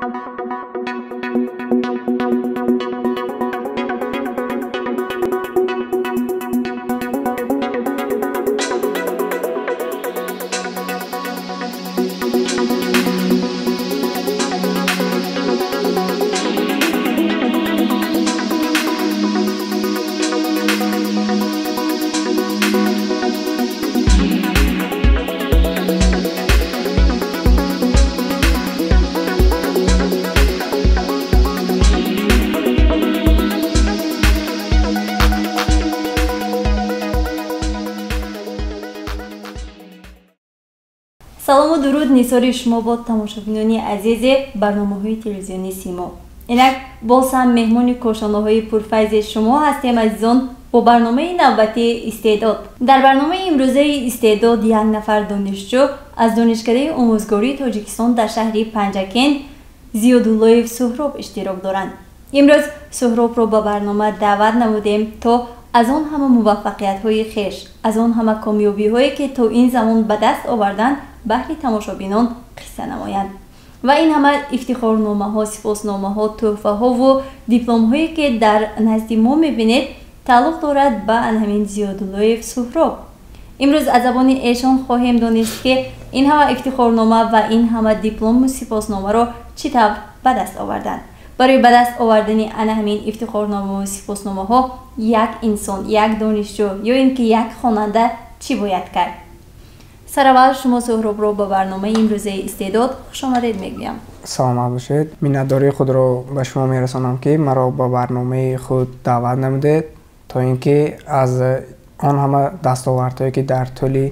سلام و درود نیساری شما با تماشاگران عزیز برنامه‌های تلویزیونی سیما. اینک باز هم مهمان کارشناس‌های پرفیض شما هستیم عزیزان با برنامه نوبتی استعداد. در برنامه امروزه استعداد یک نفر دانشجو از دانشکده آموزگاری تاجیکستان در شهر پنجکن زیاداللهیف سهراب اشتراک دارند. امروز سهراب را به برنامه دعوت نمودیم تا از آن همه موفقیت‌های خویش، از آن همه کامیابی‌هایی که تا این زمان به دست آوردند بهر تماشابینان قصه نمایند و این همه افتخارنامه‌ها، سپاسنامه‌ها، تحفه‌ها و دیپلم‌هایی که در نزد ما می‌بینید تعلق دارد به همین زیاداللهیف سهراب. امروز از زبان ایشان خواهیم دانست که این همه افتخارنامه و این همه دیپلم و سپاسنامه را چطور به دست آوردند. برای به دست آوردن همین افتخارنامه و سپاسنامه‌ها یک انسان، یک دانشجو یا اینکه یک خواننده چی باید کرد؟ سرآغاز شما سهراب رو به برنامه امروزه استعداد خوش آمدید میگویم. سلام باشید. منتداری خود رو به شما میرسانم که مرا به برنامه خود دعوت نمودید تا اینکه از آن همه دستاوردهایی که در طول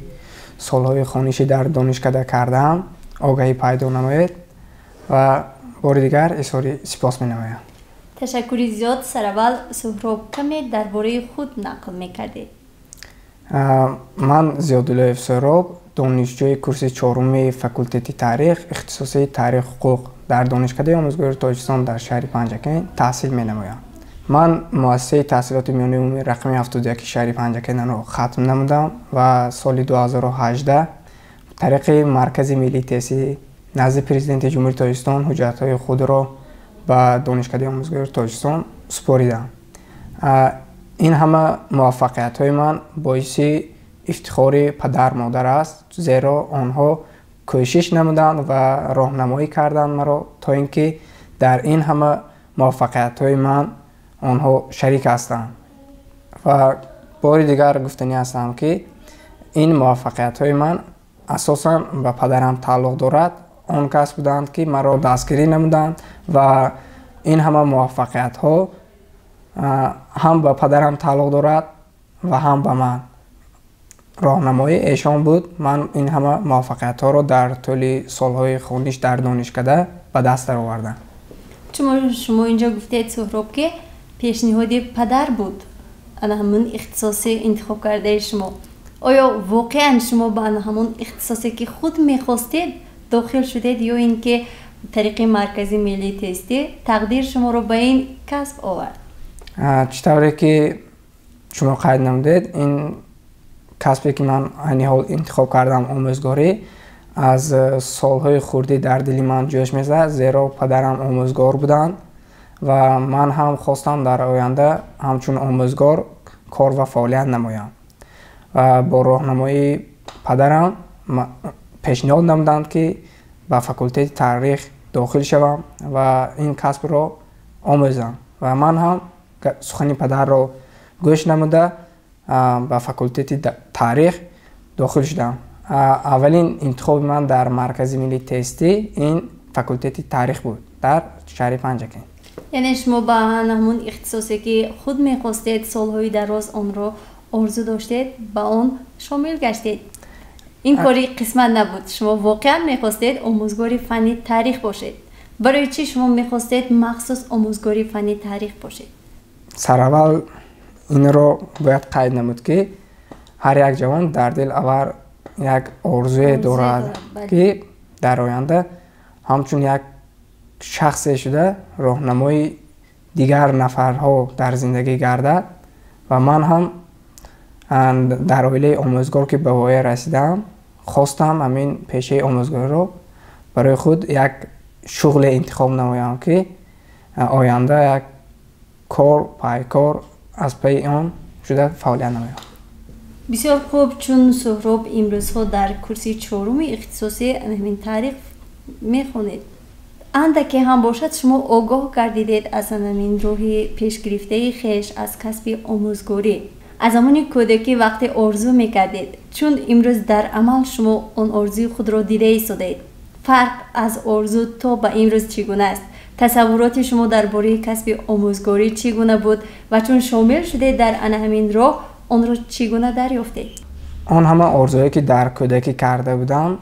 سالهای خوانشی در دانشکده کردم آگاهی پیدا نمایید و بار دیگر اظهار سپاس می‌نمایم. تشکری زیاد. سرآغاز سهراب کمی درباره خود نقل می‌کردید. من زیاداللهیف سهراب دانشجوی کورس چهارم فاکولته تاریخ اختصاصی تاریخ حقوق در دانشکده آموزگاری تاجیکستان در شهر پنجکن تحصیل می‌نمایم. من مؤسسه تحصیلات میانه عمومی رقم 71 شهر پنجکن را ختم نمودم و سال 2018 طریق مرکز ملی تحصیل نزد پرزیدنت جمهوری تاجیکستان حجت‌های خود را به دانشکده آموزگاری تاجیکستان سپاریدم. این همه موفقیت‌های من باعث افتخار پدر مادر است، زیرا آنها کوشش نمودند و راهنمایی کردند مرا تا اینکه در این همه موفقیت‌های من آنها شریک هستند. و بار دیگر گفتنی هستم که این موفقیت‌های من اساساً به پدرم تعلق دارد. آن کس بودند که مرا دستگیری نمودند و این همه موفقیت‌ها هم به پدرم تعلق دارد و هم به من. راهنمای ایشان بود من این همه موفقیت‌ها را در طول سالهای خوانش در دانشکده به دست آوردم. شما اینجا گفتید سهراب که پیشنهاد پدر بود همون اختصاصی انتخاب کرده شما. آیا واقعا شما به همون اختصاصی که خود می‌خواستید داخل شدید یا اینکه طریق مرکز ملی تستی تقدیر شما رو به این کسب آورد؟ چطوری که شما قید نمودید این کسبی که من این حال انتخاب کردم آموزگاری از سالهای خوردی در دل من جوش میزد، زیرا پدرم آموزگار بودند و من هم خواستم در آینده همچون آموزگار کار و فعالیت نمایم و با راهنمایی پدرم پیشنهاد نمودند که به فاکولته تاریخ داخل شوم و این کسب را آموزم و من هم سخن پدر را گوش نموده به فاکولته تاریخ داخل شدم. اولین انتخاب من در مرکز ملی تستی این فاکولته تاریخ بود در شهر پنجکن. یعنی شما با همون اختصاصی که خود می‌خواستید سالهای دراز آن را آرزو داشتید با آن شامل گشتید. این کاری قسمت نبود. شما واقعا می‌خواستید آموزگاری فنی تاریخ باشید. برای چی شما می‌خواستید مخصوص آموزگاری فنی تاریخ باشید؟ سراول این را باید قید نمود که هر یک جوان در دل آور یک آرزوی دارد که در آینده همچون یک شخص شده راهنمای دیگر نفرها در زندگی گردد و من هم در اوایل آموزگار که به وای رسیدم خواستم همین پیشه آموزگاری رو برای خود یک شغل انتخاب نمایم که آینده یک کار پایکار از پی آن شده فعالیت نمایم. بسیار خوب. چون سهراب امروزها در کرسی چهارم اختصاصی همین تاریخ میخونید، اندکی هم باشد شما آگاه گردیدید از همین راه پیشگرفته خویش از کسب آموزگاری از زمان کودکی وقتی آرزو میکردید، چون امروز در عمل شما آن آرزوی خود را دیده ایستادید. فرق از آرزو تا به امروز چگونه است؟ تصورات شما درباره کسب آموزگاری چگونه بود و چون شامل شده در همین راه آن را چگونه دریافتید؟ آن همه آرزویی که در کودکی کرده بودم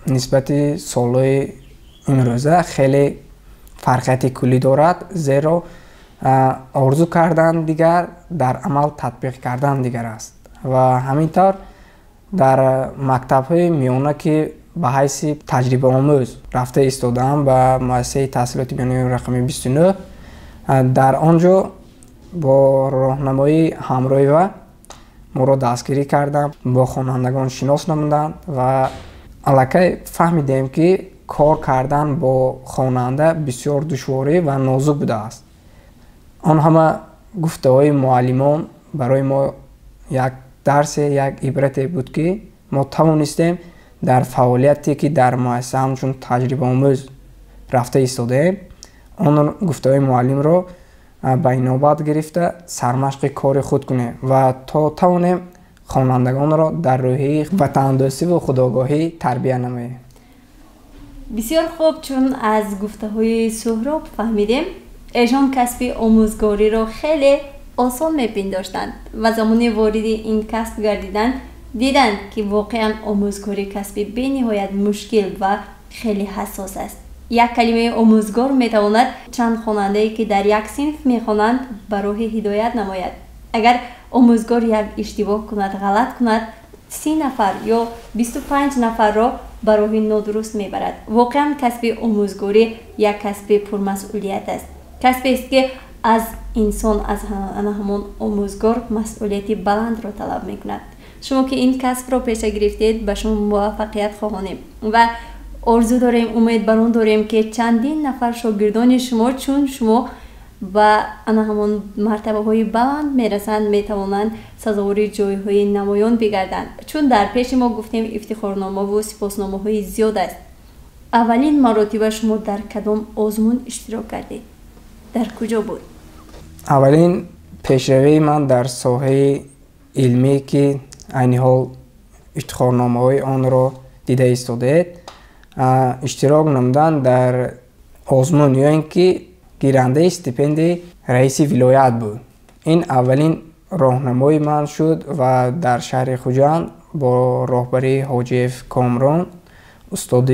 نسبت سالهای امروزه خیلی فرقیت کلی دارد، زیرا آرزو کردن دیگر در عمل تطبیق کردن دیگر است و همینطور در مکتب های میانه که به حیث تجربه آموز رفته ایستادم به مؤسسه تحصیلات میانه رقم 29 در آنجا با راهنمایی همراهی و ما را دستگیری کردم، با خوانندگان شناس نمودند و الکی فهمیدیم که کار کردن با خواننده بسیار دشواری و نازک بوده است. آن همه گفته های معلمان برای ما یک درس، یک عبرت بود که ما توانستیم در فعالیتی که در مؤسسه همچون تجربه آموز رفته ایستادیم آن گفته های معلم را به نوبت گرفته سرمشق کار خود کنیم و تا توانیم خوانندگان را در روحیه وطندوستی و خودآگاهی تربیت نماییم. بسیار خوب. چون از گفته های سهراب فهمیدیم ایشان کسب آموزگاری را خیلی آسان میپنداشتند و زمانی وارد این کسب گردیدند دیدند که واقعا آموزگاری کسب به نهایت مشکل و خیلی حساس است. یک کلمه آموزگار میتواند چند خواننده‌ای که در یک صنف میخوانند به راه هدایت نماید. اگر آموزگار یک اشتباه کند، غلط کند، 30 نفر یا 25 نفر را به راه نادرست میبرد. واقعا کسب آموزگاری یک کسب پرمسئولیت است. کسب است که از انسان، از همان آموزگار مسئولیت بلند را طلب میکند. شما که این کسب را پیش گرفتید به شما موفقیت خواهانیم و آرزو داریم، امید بر آن داریم که چندین نفر شاگردان شما چون شما و همون مرتبه های بلند میرسند میتوانند سزاوار جای های نمایان بگردند. چون در پیش ما گفتیم افتخارنامه و سپاسنامه های زیاد است. اولین مراتب شما در کدام آزمون اشتراک کردید؟ در کجا بود؟ اولین پیشروی من در ساحه علمی که عین حال افتخارنامه های آن را دیده ایستادید اشتراک نمودن در آزمون یا اینکه گیرنده استیپندی رئیس ولایت بود. این اولین راهنمای من شد و در شهر خوجند با راهبری حاجی کامران استاد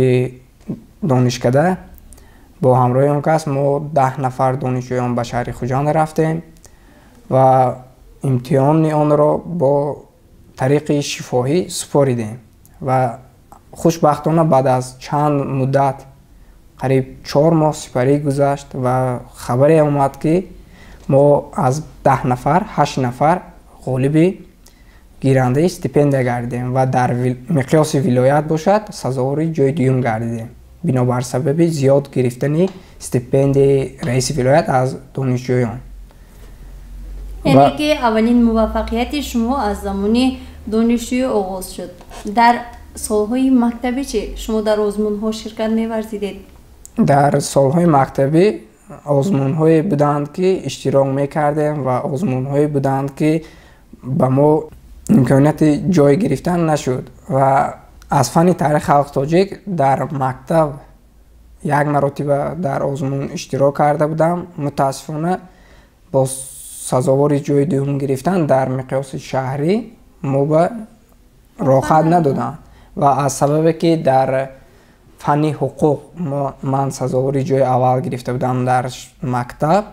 دانشکده با همراه اون کس ما 10 نفر دانشجویان به شهر خوجند رفتیم و امتحان آن را با طریق شفاهی سپاریدیم و خوشبختانه بعد از چند مدت قریب 4 ماه سپری گذشت و خبری آمد که ما از 10 نفر 8 نفر غالب گیرنده استیپندیا گردیدیم و در مقیاس ولایت باشد سزاوار جای دوم گردیدیم بنابر سبب زیاد گرفتن استیپند رئیس ولایت از دانشجویان. یعنی که اولین موفقیت شما از زمانی دانشجوی آغاز شد. در سالهای مکتبی چه شما در آزمون‌ها شرکت می‌ورزیدید؟ در سالهای مکتبی آزمون‌های بودند که اشتراک می‌کردیم و آزمون‌های بودند که به ما امکانیت جای گرفتن نشد و از فن تاریخ خلق تاجیک در مکتب یک مرتبه در آزمون اشتراک کرده بودم. متاسفانه با سزاوار جای دوم گرفتن در مقیاس شهری ما به راحت ندادن و از سبب که در فن حقوق من سزاوار جای اول گرفته بودم در مکتب،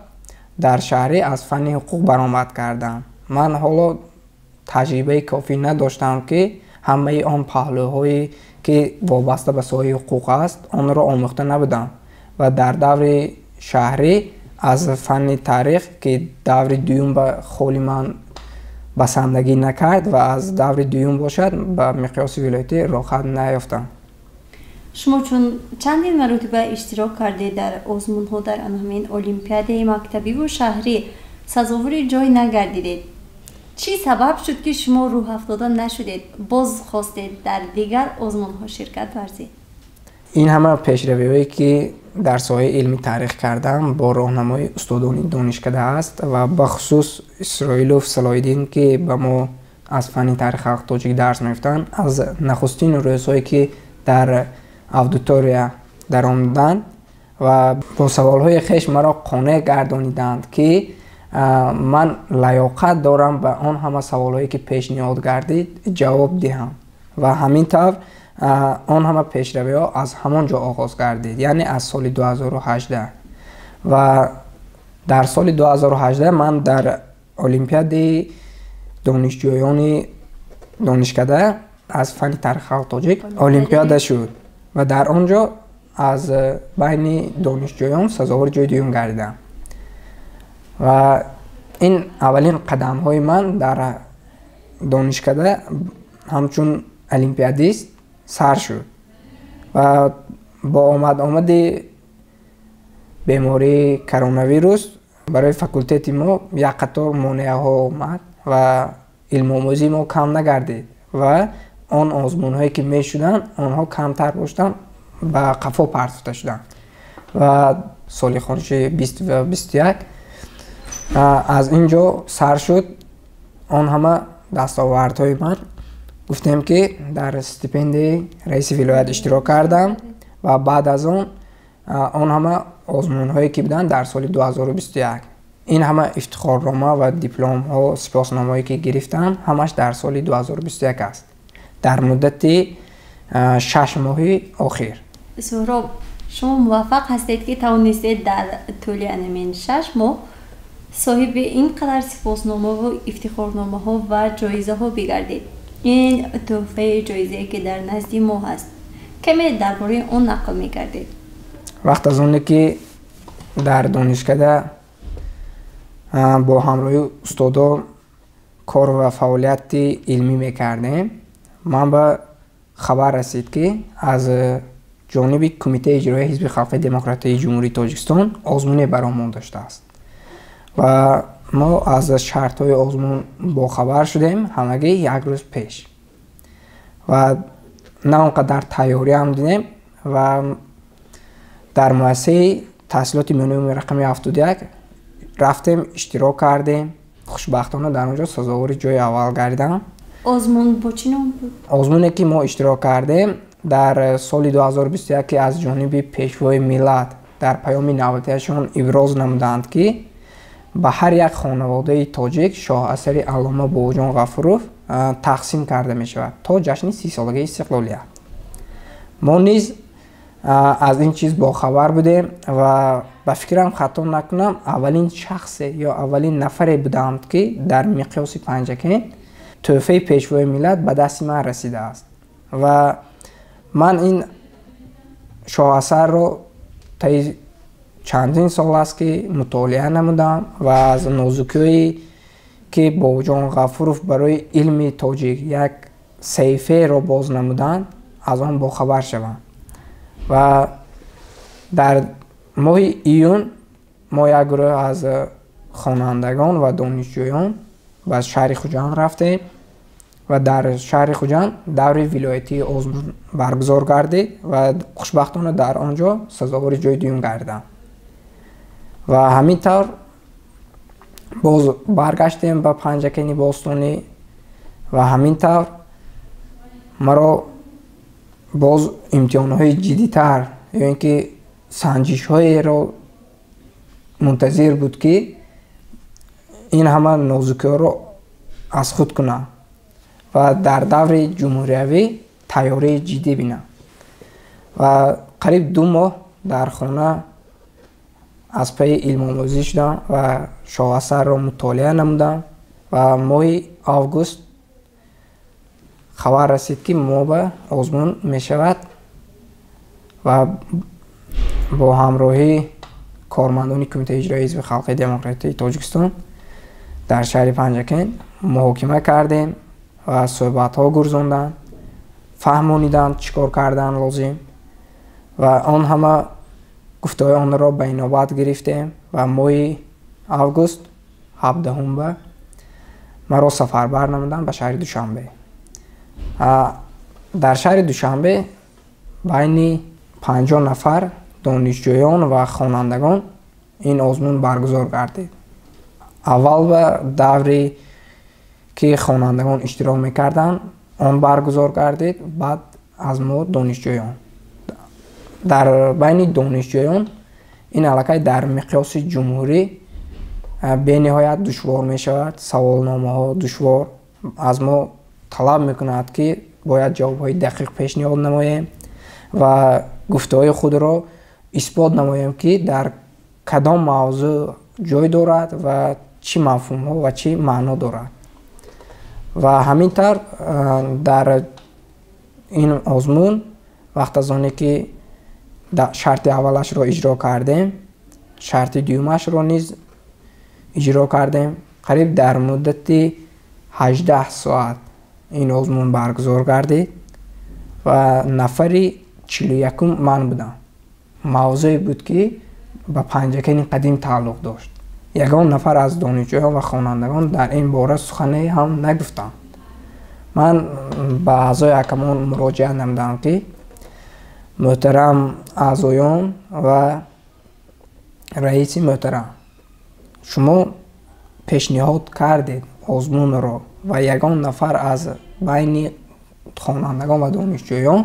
در شهری از فن حقوق برآمد کردم. من حالا تجربه کافی نداشتم که همه آن پهلوهایی که وابسته به ساحه حقوق است آن را آموخته نبودم و در دور شهری از فن تاریخ که دور دوم به خالی من بسندگی نکرد و از دور دوم باشد به مقیاس ولایتی راحت نیافتم. شما چون چندین مرتبه اشتراک کرده در آزمون‌ها در همین المپیاد مکتبی و شهری سزاوار جای نگردیدید. چی سبب شد که شما روح افتاده نشدید باز خواستید در دیگر آزمون‌ها شرکت ورزید؟ این همه پیشروی‌هایی که در ساحه علمی تاریخ کردم با راهنمای استادان دانشکده است و بخصوص اسرائیلوف صلاح‌الدین که به ما از فن تاریخ خلق تاجیک درس می‌افتند، از نخستین رؤسایی که در اودیتوریا در آمدند و با سوال‌های خویش مرا قانع گردانیدند که من لیاقت دارم به آن همه سوال‌هایی که پیشنهاد گردید جواب دهم و همین طور آن همه پیشروی‌ها از همان جا آغاز گردید، یعنی از سال 2018 و در سال 2018 من در المپیاد دانشجویان دانشکده از فن تاریخ خلق تاجیک المپیاد شد و در آنجا از بین دانشجویان سزاوار جای دوم گردیدم و این اولین قدم های من در دانشکده همچون المپیادیست سر شد و با آمد بیماری کرونا ویروس برای فاکولته ما یک قطار مانع ها آمد و علم آموزی ما کم نگردید و آن آزمون هایی که می شدن آنها کمتر باشدن به قفا پرتفته شدن و سال خانشی 20 و 21 از اینجا سر شد آن همه دستاوردهای من. گفتم که در استیپندی رئیس ولایت اشتراک کردم و بعد از آن همه آزمون هایی که بودن در سال 2021 این همه افتخارنامه و دیپلم ها و سپاسنامه‌ای که گرفتم همش در سال 2021 است در مدت 6 ماه اخیر. سهراب، شما موفق هستید که توانستید در طول این 6 ماه صاحب اینقدر سپاسنامه و افتخارنامه ها و جایزه ها بگردید. این تحفه جایزه که در نزد ما هست کمی درباره اون نقل می‌کردید؟ وقت از اونه که در دانشکده با همراهی استادا کار و فعالیت علمی میکردیم، من به خبر رسید که از جانب کمیته اجرایی حزب خلق دموکراتی جمهوری تاجیکستان آزمون برآمد داشته است و ما از شرط های آزمون با خبر شدیم همگی یک روز پیش و نه اونقدر تیاری هم دیدیم و در مؤسسه تحصیلات میانه رقم 71 رفتیم اشتراک کردیم. خوشبختانه در اونجا سزاوار جای اول گردیدم. آزمون با چی نام بود؟ آزمونی که ما اشتراک کردیم در سال 2021 که از جانب پیشوای ملت در پیام نوبتیشان ابراز نمودند که به هر یک خانواده تاجیک شاه اثر علامه باباجان غفوروف تقسیم کرده می شود تا جشن 30 سالگی استقلالیت. ما نیز از این چیز با خبر بودیم و به فکرم خطا نکنم اولین شخص یا اولین نفری بودم که در مقیاس پنجکین تحفه پیشوای ملت به دست من رسیده است و من این شاه اثر رو طی چندین سال است که مطالعه نمودم و از نازکی‌هایی که باباجان غفوروف برای علم تاجیک یک صحیفه را باز نمودند از آن با خبر شدم و در ماه ایون ما یک گروه از خوانندگان و دانشجویان به شهر خوجند رفتیم و در شهر خوجند دور ولایتی آزمون برگزار گردید و خوشبختانه در آنجا سزاوار جای دوم گردیدم و همین طور باز برگشتیم به پنجکین باستانی و همین طور مرا باز امتحان‌های جدی‌تر یا اینکه سنجش‌های را منتظر بود که این همه نازکی‌ها را از خود کنم و در دور جمهوریوی تیاری جدی بینم و قریب 2 ماه در خانه از پی علم آموزی شدم و شاه اثر را مطالعه نمودم و ماه آگوست خبر رسید که ما به آزمون می شود و با همراهی کارمندان کمیته اجرایی حزب خلق دموکراتی تاجیکستان در شهر پنجکین محاکمه کردیم و صحبت ها گرزاندن، فهمانیدن چیکار کردن لازم و آن همه گفته‌های آن را به نوبت گرفتیم و ماه آگوست 17 مرا سفربر نمودند به شهر دوشنبه. در شهر دوشنبه بین 50 نفر دانشجویان و خوانندگان این آزمون برگزار گردید. اول به دوری که خوانندگان اشتراک میکردند آن برگزار گردید، بعد از ما دانشجویان. در بین دانشجویان این علاقه در مقیاس جمهوری به نهایت دشوار می شود. سوالنامه ها دشوار از ما طلب میکند که باید جواب های دقیق پیشنهاد نماییم و گفته های خود را اثبات نماییم که در کدام موضوع جای دارد و چی مفهوم ها و چی معنا دارد. و همینطور در این آزمون وقت از آنی که شرط اولش را اجرا کردیم، شرط دومش را نیز اجرا کردیم. قریب در مدت 18 ساعت این آزمون برگزار گردید و نفری 41 من بودم. موضوعی بود که به پنجکین قدیم تعلق داشت. یگان نفر از دانشجویان و خوانندگان در این باره سخنی هم نگفتند. من به اعضای حکمان مراجعه نمودم که محترم اعضایان و رئیس محترم، شما پیشنهاد کردید آزمون را و یگان نفر از بین خوانندگان و دانشجویان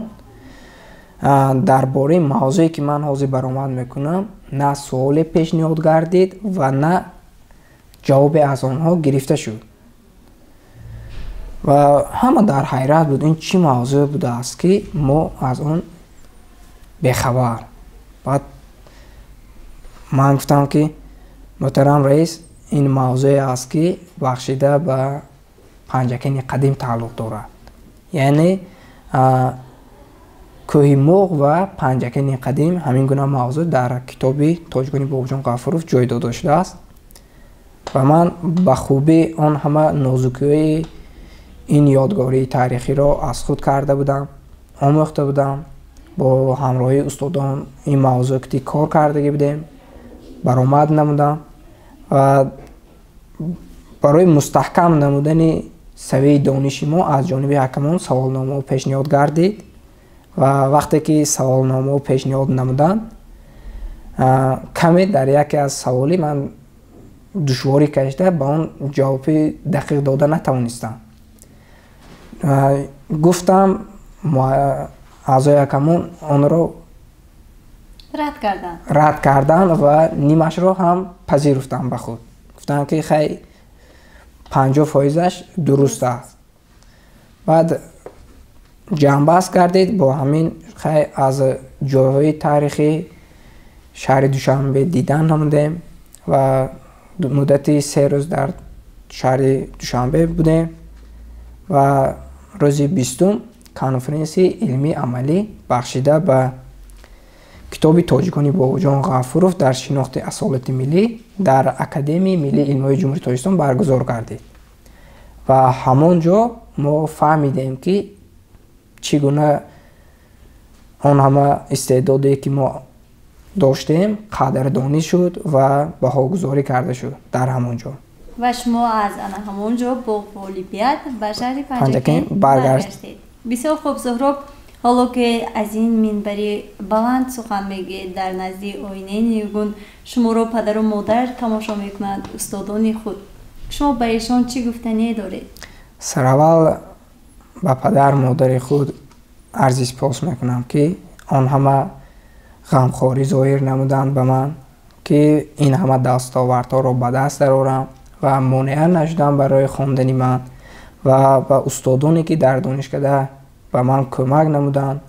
درباره موضوعی که من حاضر برآمد میکنم نه سوال پیشنهاد کردید و نه جواب از آنها گرفته شد و همه در حیرت بود این چی موضوع بوده است که ما از آن بخبر. بعد من گفتم که محترم رئیس این موضوع است که بخشیده به پنجکین قدیم تعلق دارد، یعنی کوه مرغ و پنجکین قدیم همین گونه موضوع در کتاب تاجگانی باباجان غفوروف جای داده شده است و من به خوبی آن همه نازکی این یادگاری تاریخی را از خود کرده بودم، آموخته بودم، با همراهی استادان این موضوع که کار کرده بودیم برآمد نمودم و برای مستحکم نمودن سوی دانش ما از جانب حکمان سوالنامه و پیشنهاد گردید و وقتی که سوالنامه و پیشنهاد نمودن کمی در یکی از سوالی من دشواری کشیده به آن جواب دقیق داده نتوانستم. گفتم اعضای حکمان آن را رد کردن و نیمش را هم پذیرفتم به خود. گفتم که خیلی 50% درست است. بعد جنبست کردید با همین خیلی از جاهای تاریخی شهر دوشنبه دیدن نمودیم و مدتی 3 روز در شهر دوشنبه بودیم و روز 20 کنفرانس علمی عملی بخشیده به کتاب تاجگانی باباجان غفوروف در شناخت اصالت ملی در اکادمی ملی علمی جمهوری تاجیکستان برگزار گردید و همانجا ما فهمیدیم که چگونه آن همه استعدادی که ما داشتیم قدردانی شد و بهاگذاری کرده شد در همانجا. و شما از همانجا با الیمپیاد به شهر پنجکین برگشتید. بسیار خوب زهراب، حالا که از این منبری بلند سخن میگید در نزد آینه نیرگون شما را پدر و مادر تماشا میکنند، استادان خود، شما به ایشان چی گفتنی دارید؟ سراول به پدر مادر خود عرض سپاس میکنم که آن همه غمخواری ظاهر نمودند به من که این همه دستاوردها را به دست درآورم و مانع نشدم برای خواندن من و به استادانی که در دانشکده به من کمک نمودند.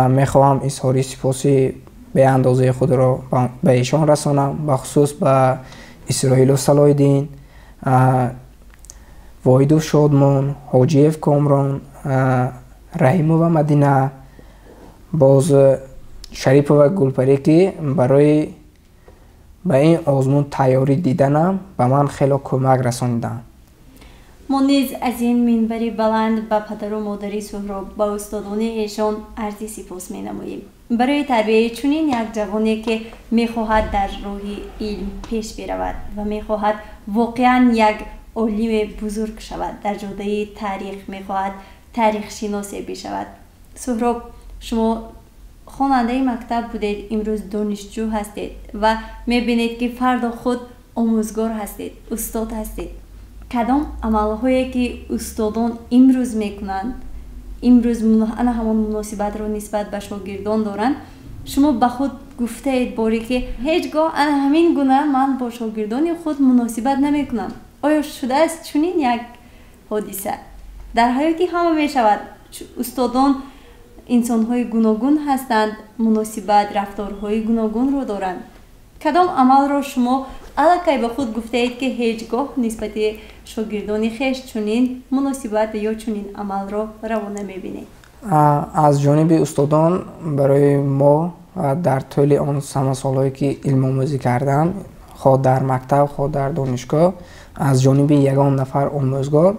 میخواهم اظهار سپاسی به اندازه خود را به ایشان رسانم، به خصوص به اسرائیل و صلاح‌الدین، واحد و شادمان، حاجیف کامران، رحیم و مدینه، باز شریف و گلپری که برای به این آزمون تیاری دیدنم به من خیلی کمک رساندند. ما نیز از این منبری بلند به پدر و مادر سهراب با استادان ایشان عرض سپاس می نماییم. برای تربیت چنین یک جوانی که میخواهد در راه علم پیش برود و میخواهد واقعا یک عالم بزرگ شود، در جاده تاریخ میخواهد تاریخ شناسی بشود. سهراب، شما خواننده مکتب بودید، امروز دانشجو هستید و میبینید که فردا خود آموزگار هستید، استاد هستید. کدام عملهایی که استادان امروز میکنند، امروز انا همون مناسبت رو نسبت به شاگردان دارند، شما به خود گفته اید باری که هیچگاه انا همین گونه من با شاگردان خود مناسبت نمیکنم. آیا شده است چنین یک حادثه؟ در حیاتی همه می شود. استادان انسان‌های گوناگون هستند، مناسبت رفتارهای گوناگون رو دارند. کدام عمل رو شما الکی به خود گفته اید که هیچگاه نسبت شاگردان خویش چنین مناسبت یا چنین عمل رو روا نمی‌بینید؟ از جانب استادان برای ما در طول آن سالهایی که علم آموزی کردم، خواه در مکتب خواه در دانشگاه، از جانب یگان نفر آموزگار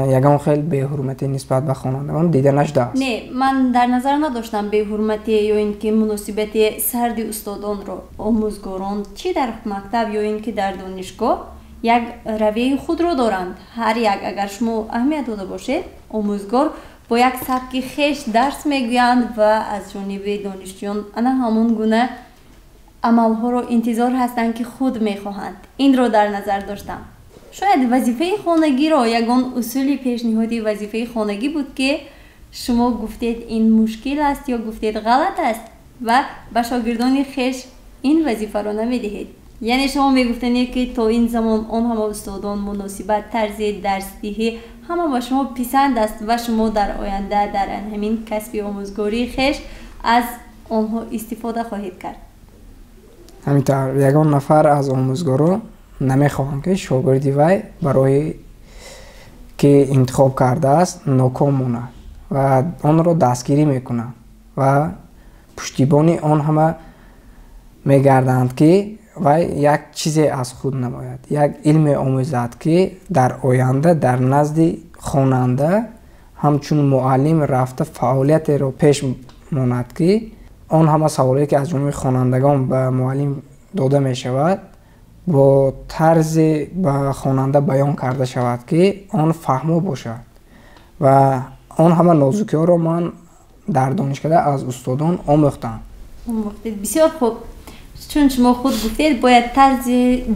یگان خیلی بی‌حرمتی نسبت به خوانندگان دیده نشده است. نه، من در نظر نداشتم بی‌حرمتی یا اینکه مناسبت سرد استادان رو آموزگاران چی در مکتب یا اینکه در دانشگاه یک رویه خود رو دارند. هر یک اگر شما اهمیت داده باشید، آموزگار با یک سبک خویش درس میگویند و از جانب دانشجویان انا همون گونه عملها رو انتظار هستند که خود میخواهند. این رو در نظر داشتم. شاید وظیفه خانگی را یگان اصول پیشنهادی وظیفه خانگی بود که شما گفتید این مشکل است یا گفتید غلط است و به شاگردان خویش این وظیفه را نمیدهید. یعنی شما میگفتید که تا این زمان آن همه استادان مناسبت طرز درسدهی همه با شما پسند است و شما در آینده در همین کسب آموزگاری خویش از آنها استفاده خواهید کرد. همینطور یگان نفر از آموزگاران نمیخواهم که شاگردی وی برای که انتخاب کرده است ناکام ماند و آن را دستگیری میکنند و پشتیبانی آن همه میگردند که وی یک چیزی از خود نماید، یک علم آموزد که در آینده در نزد خواننده همچون معلم رفته فعالیت را پیش ماند که آن همه سوالی که از جانب خوانندگان به معلم داده می شود با طرز به خواننده بیان کرده شود که آن فهمو باشد و آن همه نازکی ها را من در دانشکده از استادان آموختم. بسیار خوب. چون شما خود گفتید باید طرز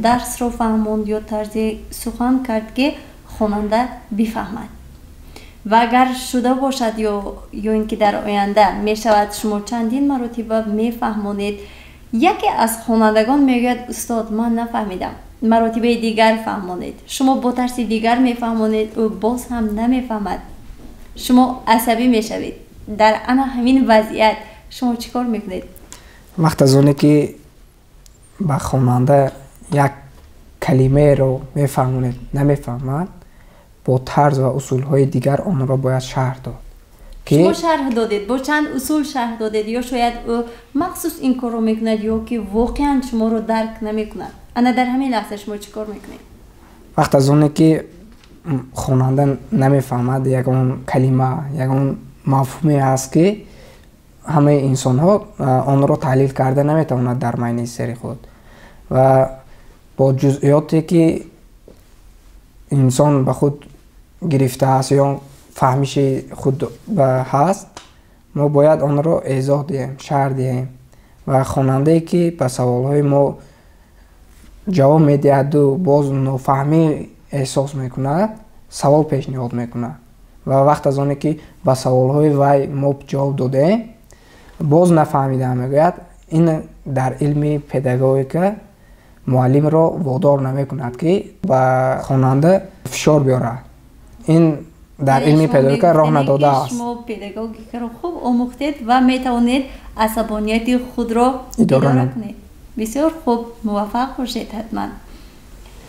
درس را فهموند یا طرز سخن کرد که خواننده بفهمد و اگر شده باشد یا اینکه در آینده می شود شما چندین مرتبه میفهمانید، یکی از خوانندگان میگوید استاد من نفهمیدم، مرتبه دیگر فهمانید، شما با طرز دیگر میفهمانید، او باز هم نمیفهمد، شما عصبی میشوید. در همین وضعیت شما چیکار میکنید؟ وقت از اونی که به خواننده یک کلمه رو میفهمونید نمیفهمد، با طرز و اصول های دیگر آن را باید شرح داد. شما شرح دادید، با چند اصول شرح دادید یا شاید او مخصوص این کار رو میکند یا که واقعا شما رو درک نمیکند. انا در همین لحظه شما چیکار میکنید؟ وقت از اونی که خواننده نمیفهمد یگان کلمه یگان مفهومی هست که همه انسان ها آن را تحلیل کرده نمیتواند در معنی سری خود و با جزئیاتی که انسان به خود گرفته است یا فهمیش خود هست، ما باید آن را ایضاح دهیم، شرح دهیم و خواننده که به سوالهای ما جواب میدهد و باز نافهمی احساس میکند سوال پیشنهاد میکند و وقت از آنی که به سوالهای وی ما جواب داده باز نفهمیده میگوید، این در علم پداگوژیک معلم را وادار نمیکند که به خواننده فشار بیاره. این در علم پداگوژیک راه نداده است. شما پداگوژیک را خوب آموختید و میتوانید عصبانیت خود را اداره کنید. بسیار خوب، موفق باشید حتما.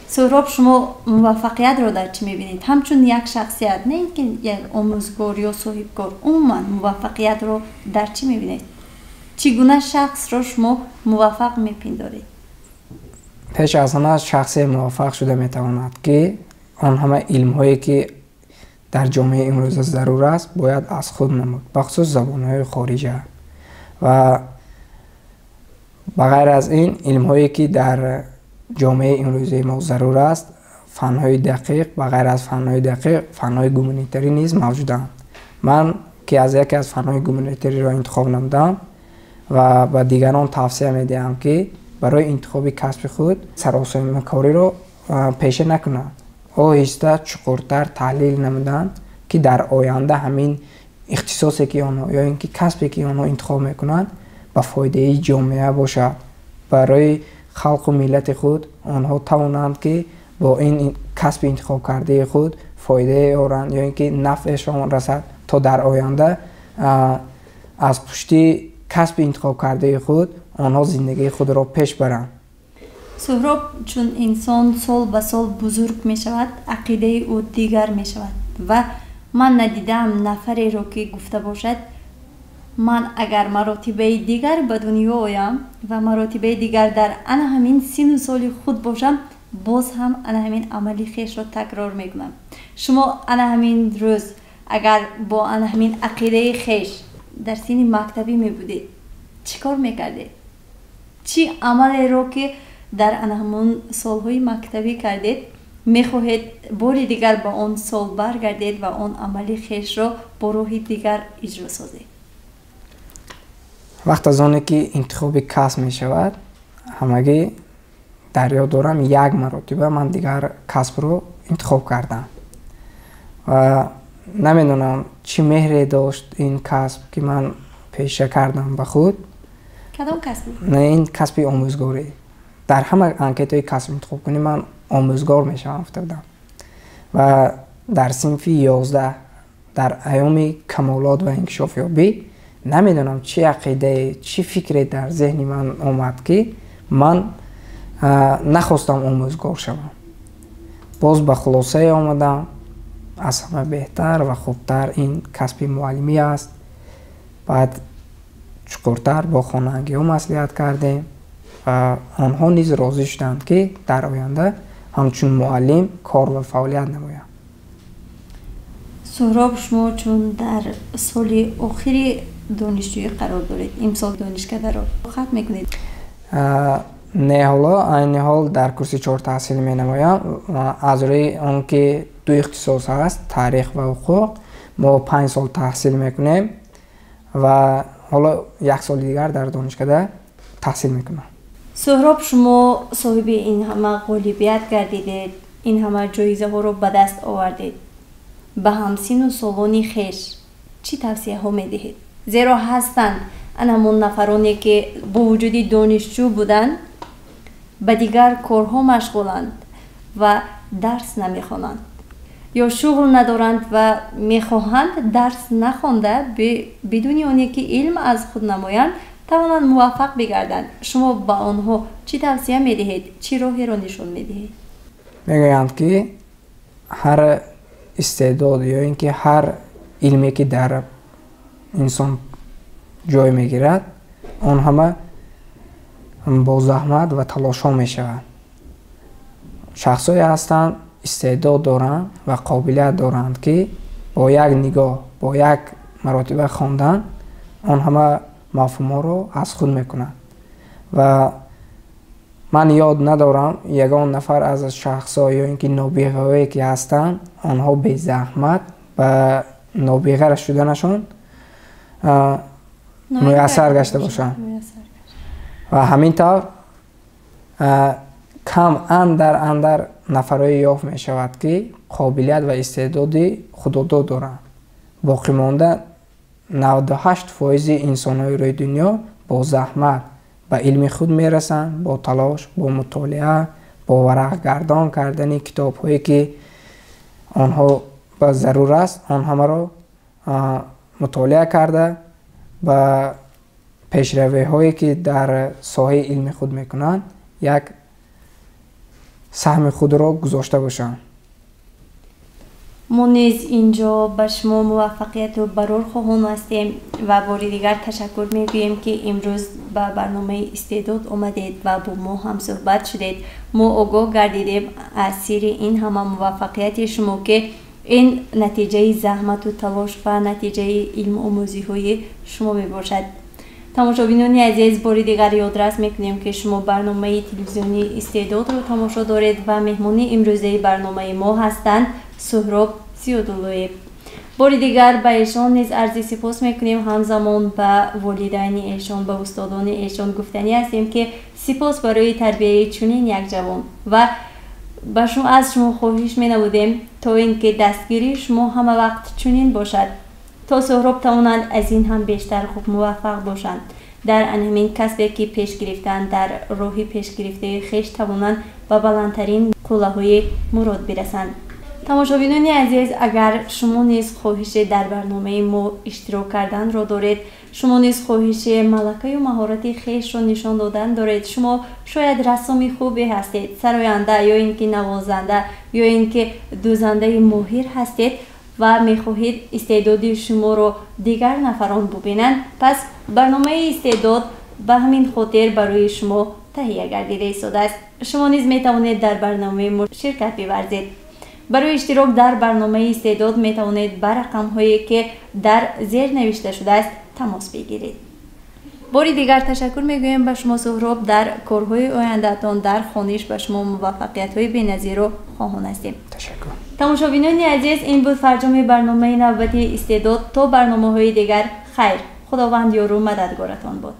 سهراب، شما موفقیت را در چی میبینید؟ همچون یک شخصیت، نه اینکه یک آموزگار یا صاحبکار، عموما موفقیت را در چی میبینید؟ چگونه شخص را شما موفق میپندارید؟ پیش از همه شخصی موفق شده میتواند که آن همه علم هایی که در جامعه امروز ضرور است باید از خود نمود، بخصوص زبان های خارجه و بغیر از این علم‌هایی که در جامعه امروزی ما ضرور است، فن‌های دقیق، بغیر از فن‌های دقیق، فن‌های گومانیتری نیز موجودند. من که از یکی از فن‌های گومانیتری را انتخاب نمودم و به دیگران توصیه می‌دهم که برای انتخاب کسب خود سراسیمه کاری را پیشه نکنند. آهسته چقورتر تحلیل نمودند که در آینده همین اختصاصی که آنها یا اینکه کسبی که آنها انتخاب میکنند به فایده جامعه باشد. برای خلق و ملت خود آنها توانند که با این کسب انتخاب کرده خود فایده آورند یا اینکه نفعشان رسد تا در آینده از پشتی کسب انتخاب کرده خود آنها زندگی خود را پیش برند. سهراب، چون انسان سال به سال بزرگ می شود، عقیده او دیگر می شود و من ندیدم نفری را که گفته باشد من اگر مراتبه دیگر به دنیا آیم و مراتبه دیگر در انا همین سن و سال خود باشم، باز هم انا همین عملی خیش را تکرار می کنم. شما انا همین روز اگر با انا همین عقیده خیش در سن مکتبی می بودید چی کار می کردید؟ چی عملی را که در همون سالهای مکتبی کردید میخواهید بار دیگر با آن سال برگردید و آن عملی خیش را با راه دیگر اجرا سازید؟ وقت از آنی که انتخاب کسب می شود همگی در یاد دارم یک مرتبه من دیگر کسب رو انتخاب کردم و نمیدونم چی مهری داشت این کسب که من پیشه کردم به خود. کدام کسب؟ نه، این کسب آموزگاری. در همه انکیت های کسب انتخاب کنی من آموزگار میشم افتادم و در صنف 11 در ایام کمالات و انکشاف یابی نمیدونم چی عقیده چی فکری در ذهن من آمد که من نخواستم آموزگار شوم. باز به خلاصه آمدم از همه بهتر و خوبتر این کسب معلمی است. بعد چقورتر با خانگی ها مصلحت کردیم و آنها نیز راضی شدند که در آینده همچون معلم کار و فعالیت نمایم. سهراب، شما چون در سال آخری دانشجویی قرار دارید، امسال دانشکده را ختم میکنید؟ نه، حالا این حال در کورس 4 تحصیل می نمایم. از روی آن که 2 اختصاص هست، تاریخ و حقوق، ما 5 سال تحصیل میکنیم و حالا 1 سال دیگر در دانشکده تحصیل میکنم. سهراب، شما صاحب این همه غالبیت گردیدید، این همه جایزه ها رو به دست آوردید. به همسین و سالانی خیش چی توصیه ها می دهید؟ زیرا هستند همون نفرانی که با وجود دانشجو بودند به دیگر کارها مشغولند و درس نمیخوانند یا شغل ندارند و میخواهند درس نخوانده بدون آنی که علم از خود نمایند توانند موفق بگردند. شما با آنها چی توصیه میدهید؟ چی راهی را نشون میدهید؟ میگویند که هر استعداد یا اینکه هر علمی که در انسان جای میگیرد آن همه با زحمت و تلاش ها میشود. شخصایی هستند استعداد دارند و قابلیت دارند که با یک نگاه با یک مراتبه خواندن آن همه مفهوم ها رو از خود میکنند و من یاد ندارم یگان نفر از شخصایی یا اینکه نابغه‌ای که هستند آنها به زحمت و نابغه شدنشون میسر گشته باشند و همینطور کم اندر نفرای یافت می شود که قابلیت و استعداد خودداد دارند. باقی مانده 98% انسان‌های روی دنیا با زحمت به علم خود میرسند، با تلاش، با مطالعه، با ورق گردان کردن کتاب هایی که آنها به ضرور است آن همه را مطالعه کرده و پیشروی هایی که در ساحه علم خود میکنند یک سهم خود را گذاشته باشند. ما نیز اینجا به شما موفقیت و برار خواهان هستیم و بار دیگر تشکر میگوییم که امروز به برنامه استعداد آمدید و با ما هم صحبت شدید. ما آگاه گردیدیم از سیر این همه موفقیت شما که این نتیجه زحمت و تلاش و نتیجه علم آموزی های شما می باشد. тамошобинони азиз, бори дигар ёдрас мекунем ки шумо барномаи телевизиони Истеъдодро тамошо доред ва меҳмони имрӯзаи барномаи мо ҳастанд Суҳроб Зиёдуллоев. бори дигар ба эшон низ арзи сипос мекунем, ҳамзамон ба волидайни эшон, ба устодони эшон гуфтанӣ ҳастем ки сипос барои тарбияи чунин як ҷавон ва аз шумо хоҳиш менамудем то ин ки дастгирии шумо ҳама вақт чунин бошад, то Суҳроб тавонанд аз ин ҳам бештар хуб муваффақ бошанд дар ҳамин касбе ки пеш гирифтанд, дар роҳи пешгирифтаи хеш тавонанд ба баландтарин қуллаҳои мурод бирасанд. тамошобинони азиз, агар шумо низ хоҳише дар барномаи мо иштирок карданро доред, шумо низ хоҳиши малакаю маҳорати хешро нишон додан доред, шумо шояд рассоми хубе ҳастед, сароянда ё ин ки навозанда ё ин ки дӯзандаи моҳир ҳастед ва мехоҳед истеъдоди шуморо дигар нафарон бубинанд, пас барномаи Истеъдод ба ҳамин хотир барои шумо таҳия гардида истодааст. шумо низ метавонед дар барномаи мо ширкат биварзед. барои иштирок дар барномаи Истеъдод метавонед ба рақамҳое ки дар зер навишта шудааст тамос бигиред. бори дигар ташаккур мегӯем ба шумо Суҳроб, дар корҳои ояндаатон, дар хониш ба шумо муваффақиятҳои беназирро хоҳон ҳастем. ташаккур. тамошобинони азиз, ин буд фарҷоми барномаи навбати Истеъдод. то барномаҳои дигар, хайр, худованд ёру мададгоратон бод.